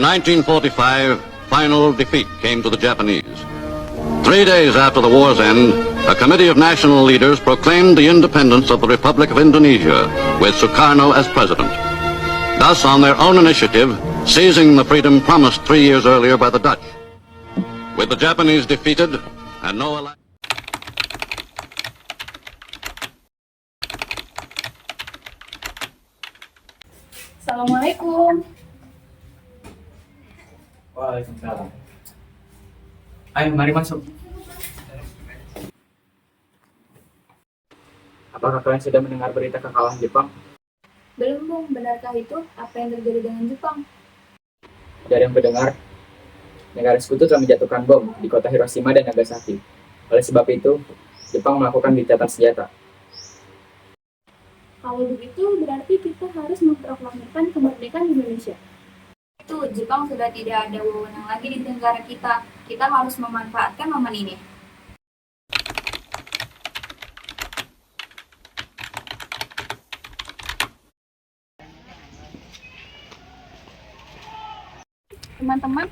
1945, final defeat came to the Japanese. 3 days after the war's end, a committee of national leaders proclaimed the independence of the Republic of Indonesia, with Sukarno as president. Thus, on their own initiative, seizing the freedom promised 3 years earlier by the Dutch. With the Japanese defeated and no election. Assalamualaikum. Waalaikumsalam. Ayo, mari masuk. Apakah kalian sudah mendengar berita kekalahan Jepang? Belum, Bung. Benarkah itu? Apa yang terjadi dengan Jepang? Dari yang mendengar, negara sekutu telah menjatuhkan bom di kota Hiroshima dan Nagasaki. Oleh sebab itu, Jepang melakukan gencatan senjata. Kalau begitu, berarti kita harus memproklamirkan kemerdekaan Indonesia. Itu, Jepang sudah tidak ada wewenang lagi di negara kita. Kita harus memanfaatkan momen ini. Teman-teman,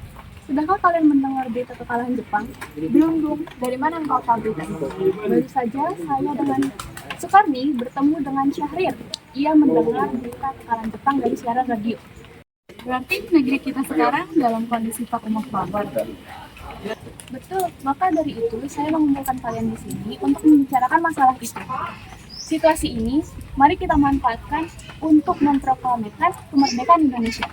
sudahkah kalian mendengar berita kekalahan Jepang? Belum, Bung. Dari mana engkau tahu berita itu? Baru saja saya dengan Sukarni bertemu dengan Syahrir. Ia mendengar berita kekalahan Jepang dari siaran radio. Berarti negeri kita sekarang dalam kondisi vakum of power. Betul, maka dari itu saya mengumpulkan kalian di sini untuk membicarakan masalah itu. Situasi ini, mari kita manfaatkan untuk memproklamirkan kemerdekaan Indonesia.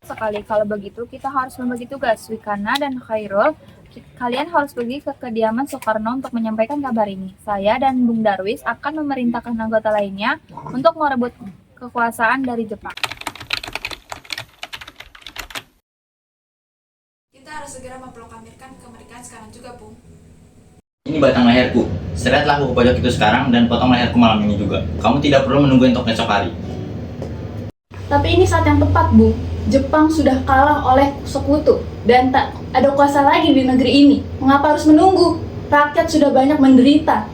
Sekali, kalau begitu kita harus membagi tugas. Wikana dan Khairul, kalian harus pergi ke kediaman Soekarno untuk menyampaikan kabar ini. Saya dan Bung Darwis akan memerintahkan anggota lainnya untuk merebut kekuasaan dari Jepang. Kita harus segera memproklamirkan kemerdekaan sekarang juga, Bung. Ini batang leherku. Seretlah aku ke pojok itu sekarang dan potong leherku malam ini juga. Kamu tidak perlu menunggu untuk esok hari. Tapi ini saat yang tepat, Bung. Jepang sudah kalah oleh sekutu dan tak ada kuasa lagi di negeri ini. Mengapa harus menunggu? Rakyat sudah banyak menderita.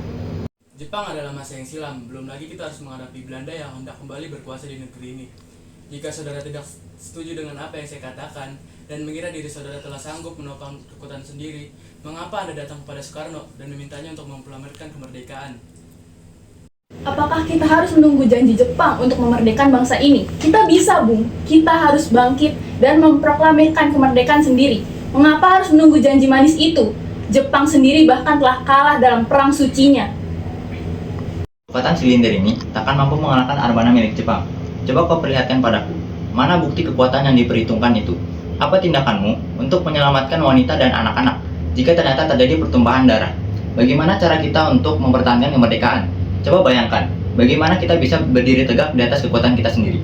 Jepang adalah masa yang silam, belum lagi kita harus menghadapi Belanda yang hendak kembali berkuasa di negeri ini. Jika saudara tidak setuju dengan apa yang saya katakan dan mengira diri saudara telah sanggup menopang kekuatan sendiri, mengapa Anda datang kepada Soekarno dan memintanya untuk memproklamirkan kemerdekaan? Apakah kita harus menunggu janji Jepang untuk memerdekakan bangsa ini? Kita bisa, Bung. Kita harus bangkit dan memproklamirkan kemerdekaan sendiri. Mengapa harus menunggu janji manis itu? Jepang sendiri bahkan telah kalah dalam perang sucinya. Kekuatan silinder ini takkan mampu mengalahkan armada milik Jepang. Coba kau perlihatkan padaku, mana bukti kekuatan yang diperhitungkan itu? Apa tindakanmu untuk menyelamatkan wanita dan anak-anak jika ternyata terjadi pertumpahan darah? Bagaimana cara kita untuk mempertahankan kemerdekaan? Coba bayangkan, bagaimana kita bisa berdiri tegak di atas kekuatan kita sendiri.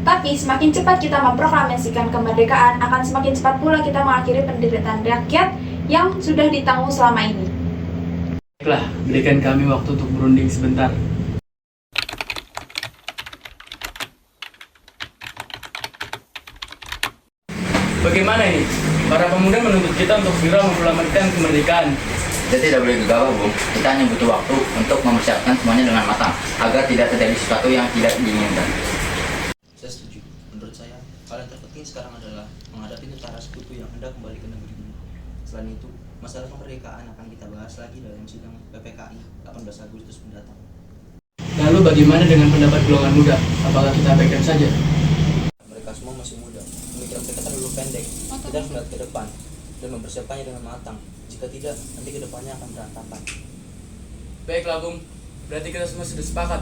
Tapi semakin cepat kita memproklamasikan kemerdekaan, akan semakin cepat pula kita mengakhiri penderitaan rakyat yang sudah ditanggung selama ini. Baiklah, berikan kami waktu untuk berunding sebentar. Bagaimana ini? Para pemuda menuntut kita untuk segera memproklamirkan kemerdekaan. Kita tidak boleh gegabah, Bung. Kita hanya butuh waktu untuk mempersiapkan semuanya dengan matang, agar tidak terjadi sesuatu yang tidak diinginkan. Saya setuju. Menurut saya, hal yang terpenting sekarang adalah menghadapi tentara sekutu yang hendak kembali ke negeri ini. Selain itu, masalah kemerdekaan akan kita bahas lagi dalam sidang PPKI 18 Agustus mendatang. Lalu bagaimana dengan pendapat golongan muda? Apakah kita abaikan saja? Mereka semua masih muda. Pemikiran mereka terlalu pendek. Kita harus melihat ke depan dan mempersiapkannya dengan matang. Jika tidak, nanti ke depannya akan berantakan. Baiklah, Bung. Berarti kita semua sudah sepakat.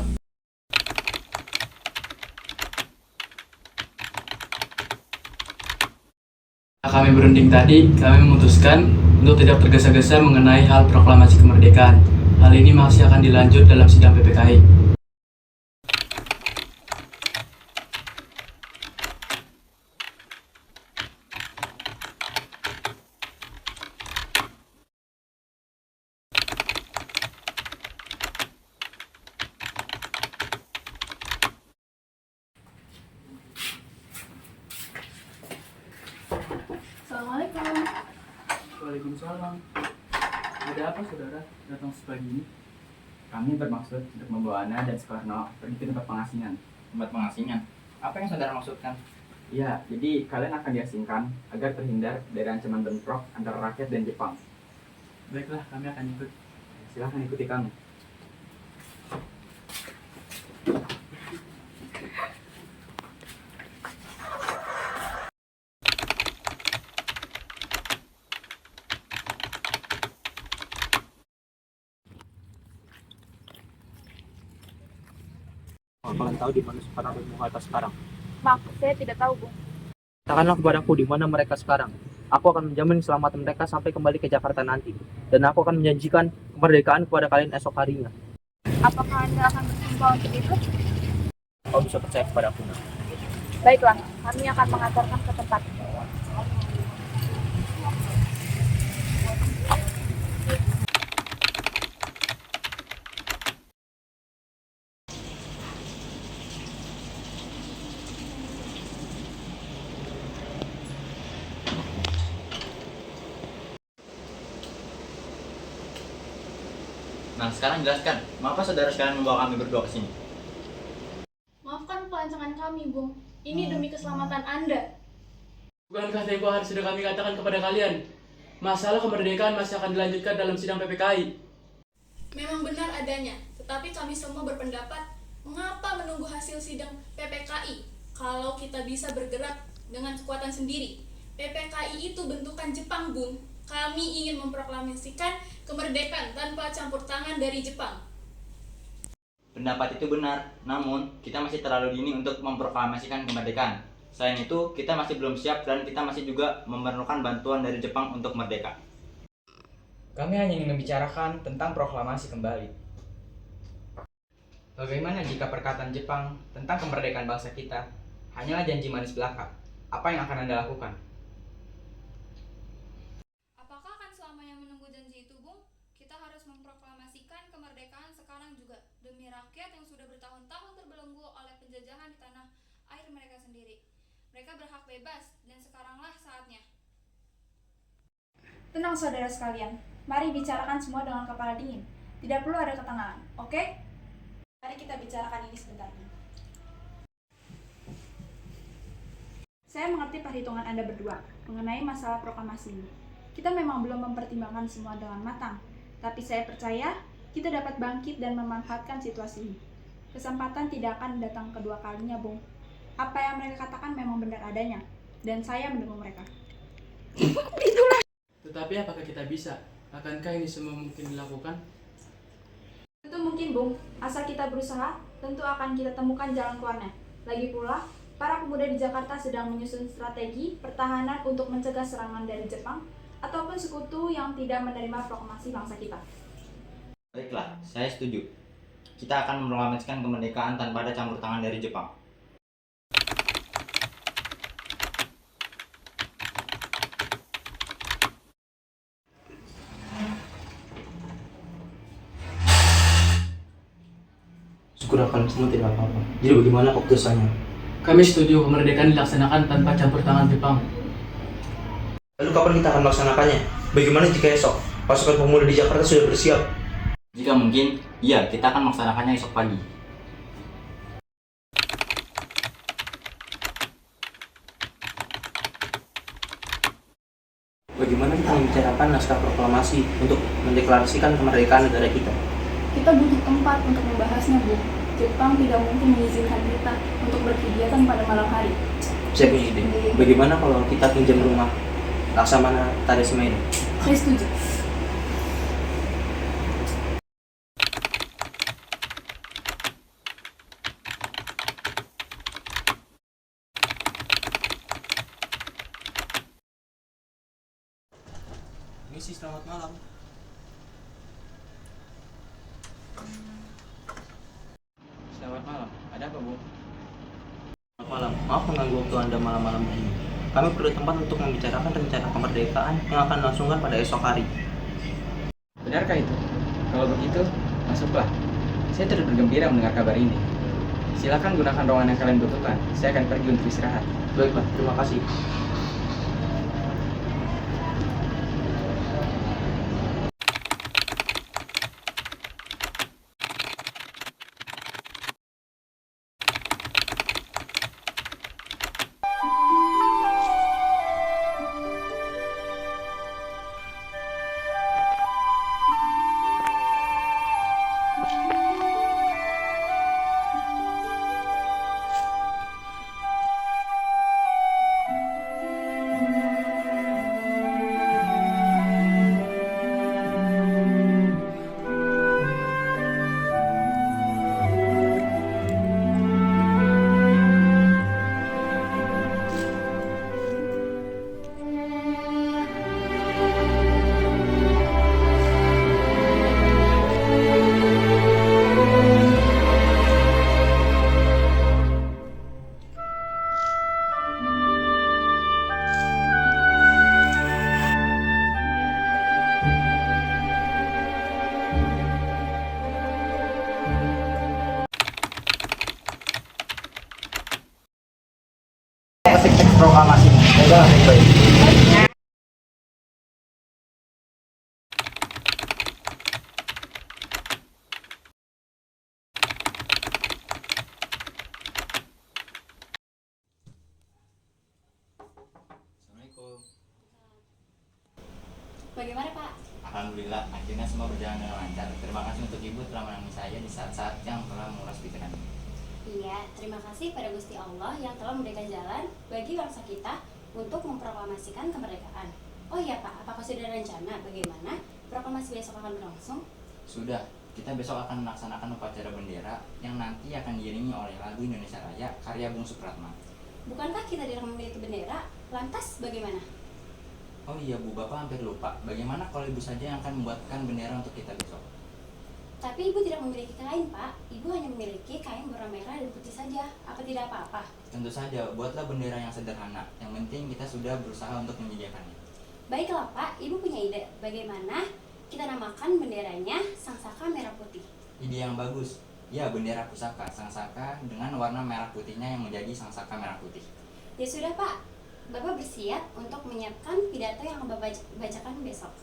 Kami berunding tadi, kami memutuskan untuk tidak tergesa-gesa mengenai hal proklamasi kemerdekaan. Hal ini masih akan dilanjut dalam sidang PPKI. Assalamualaikum. Waalaikumsalam. Ada apa, saudara? Datang sepagi ini? Kami bermaksud untuk membawa Ana dan Soekarno pergi ke tempat pengasingan. Tempat pengasingan. Apa yang saudara maksudkan? Ya, jadi kalian akan diasingkan agar terhindar dari ancaman bentrok antara rakyat dan Jepang. Baiklah, kami akan ikut. Silahkan ikuti kami. Kalian tahu di mana Soekarno dan Bung Hatta sekarang? Maaf, saya tidak tahu, Bung. Katakanlah kepadaku di mana mereka sekarang. Aku akan menjamin keselamatan mereka sampai kembali ke Jakarta nanti. Dan aku akan menjanjikan kemerdekaan kepada kalian esok harinya. Apakah Anda akan bersumpah untuk itu? Kau bisa percaya kepadaku. Baiklah, kami akan mengantarkan ke tempat. Nah, sekarang jelaskan, mengapa saudara sekalian membawa kami berdua ke sini? Maafkan pelancangan kami, Bung. Ini demi keselamatan Anda. Bukankah tempo hari sudah kami katakan kepada kalian, masalah kemerdekaan masih akan dilanjutkan dalam sidang PPKI. Memang benar adanya, tetapi kami semua berpendapat, mengapa menunggu hasil sidang PPKI kalau kita bisa bergerak dengan kekuatan sendiri? PPKI itu bentukan Jepang, Bung. Kami ingin memproklamasikan kemerdekaan tanpa campur tangan dari Jepang. Pendapat itu benar, namun kita masih terlalu dini untuk memproklamasikan kemerdekaan. Selain itu, kita masih belum siap dan kita masih juga memerlukan bantuan dari Jepang untuk merdeka. Kami hanya ingin membicarakan tentang proklamasi kembali. Bagaimana jika perkataan Jepang tentang kemerdekaan bangsa kita hanyalah janji manis belaka? Apa yang akan Anda lakukan? Apakah akan selamanya menunggu janji itu, Bung? Kita harus memproklamasikan kemerdekaan sekarang juga demi rakyat yang sudah bertahun-tahun terbelenggu oleh penjajahan di tanah air mereka sendiri. Mereka berhak bebas dan sekaranglah saatnya. Tenang saudara sekalian, mari bicarakan semua dengan kepala dingin. Tidak perlu ada ketenangan, oke? Mari kita bicarakan ini sebentar. Saya mengerti perhitungan Anda berdua mengenai masalah proklamasi ini. Kita memang belum mempertimbangkan semua dengan matang, tapi saya percaya kita dapat bangkit dan memanfaatkan situasi ini. Kesempatan tidak akan datang kedua kalinya, Bung. Apa yang mereka katakan memang benar adanya, dan saya mendukung mereka. Tetapi apakah kita bisa? Akankah ini semua mungkin dilakukan? Tentu mungkin, Bung. Asal kita berusaha, tentu akan kita temukan jalan keluarnya. Lagi pula, para pemuda di Jakarta sedang menyusun strategi pertahanan untuk mencegah serangan dari Jepang ataupun sekutu yang tidak menerima proklamasi bangsa kita. Baiklah, saya setuju. Kita akan memproklamasikan kemerdekaan tanpa ada campur tangan dari Jepang. Syukur kalian semua tidak apa-apa. Jadi bagaimana keputusannya? Kami setuju kemerdekaan dilaksanakan tanpa campur tangan Jepang. Lalu kapan kita akan melaksanakannya? Bagaimana jika esok pasukan pemuda di Jakarta sudah bersiap? Jika mungkin, iya, kita akan melaksanakannya esok pagi. Bagaimana kita membicarakan naskah proklamasi untuk mendeklarasikan kemerdekaan negara kita? Kita butuh tempat untuk membahasnya, Bu. Jepang tidak mungkin mengizinkan kita untuk berkegiatan pada malam hari. Saya punya ide. Bagaimana kalau kita pinjam rumah Laksamana Tadasima ini? Saya setuju. Misi, selamat malam. Selamat malam. Ada apa, Bu? Selamat malam. Maaf mengganggu waktu Anda malam-malam ini. Kami perlu tempat untuk membicarakan rencana kemerdekaan yang akan dilangsungkan pada esok hari. Benarkah itu? Kalau begitu, masuklah. Saya turut bergembira mendengar kabar ini. Silakan gunakan ruangan yang kalian butuhkan. Saya akan pergi untuk istirahat. Baiklah, terima kasih. proklamasimu. Pegang baik-baik. Assalamualaikum. Bagaimana Pak? Alhamdulillah, akhirnya semua berjalan dengan lancar. Terima kasih untuk Ibu telah menemani saya di saat-saat yang telah menguras pikiran. Iya, terima kasih pada Gusti Allah yang telah memberikan jalan bagi bangsa kita untuk memproklamasikan kemerdekaan. Oh iya Pak, apakah sudah ada rencana bagaimana proklamasi besok akan berlangsung? Sudah, kita besok akan melaksanakan upacara bendera yang nanti akan diiringi oleh lagu Indonesia Raya karya Bung Supratman. Bukankah kita dilarang memiliki bendera? Lantas bagaimana? Oh iya Bu, Bapak hampir lupa. Bagaimana kalau Ibu saja yang akan membuatkan bendera untuk kita besok? Tapi Ibu tidak memiliki kain Pak, Ibu hanya memiliki kain berwarna merah dan putih saja. Apa tidak apa-apa? Tentu saja, buatlah bendera yang sederhana. Yang penting kita sudah berusaha untuk menyediakannya. Baiklah Pak, Ibu punya ide. Bagaimana kita namakan benderanya Sangsaka Merah Putih? Ide yang bagus. Ya, bendera pusaka, sangsaka dengan warna merah putihnya yang menjadi sangsaka merah putih. Ya sudah Pak, Bapak bersiap untuk menyiapkan pidato yang akan Bapak bacakan besok.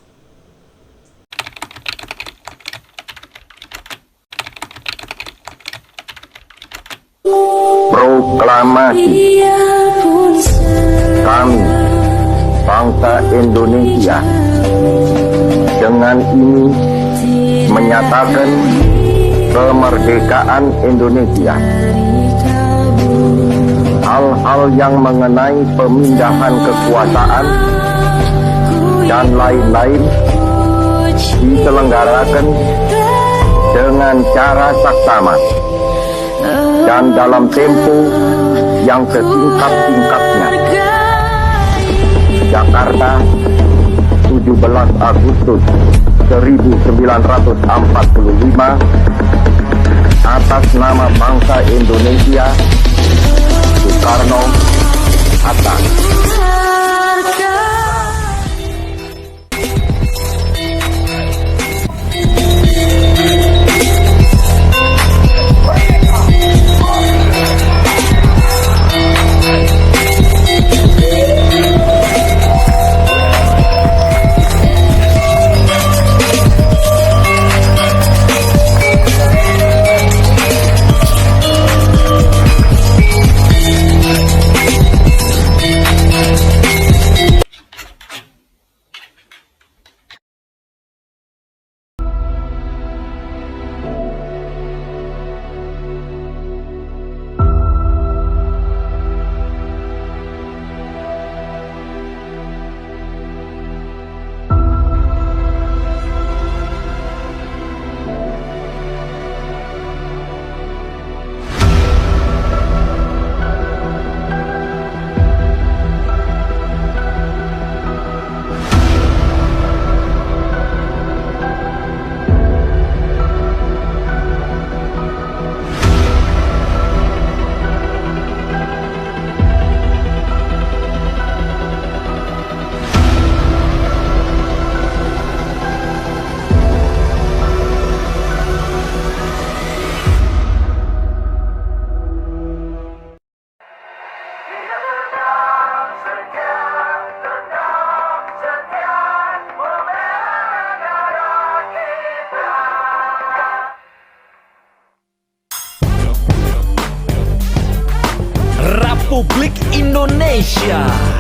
Proklamasi. Kami, bangsa Indonesia, dengan ini menyatakan kemerdekaan Indonesia. Hal-hal yang mengenai pemindahan kekuasaan dan lain-lain diselenggarakan dengan cara saksama dan dalam tempo yang sesingkat-singkatnya. Jakarta, 17 Agustus 1945, atas nama bangsa Indonesia, Soekarno, Hatta. Republik Indonesia.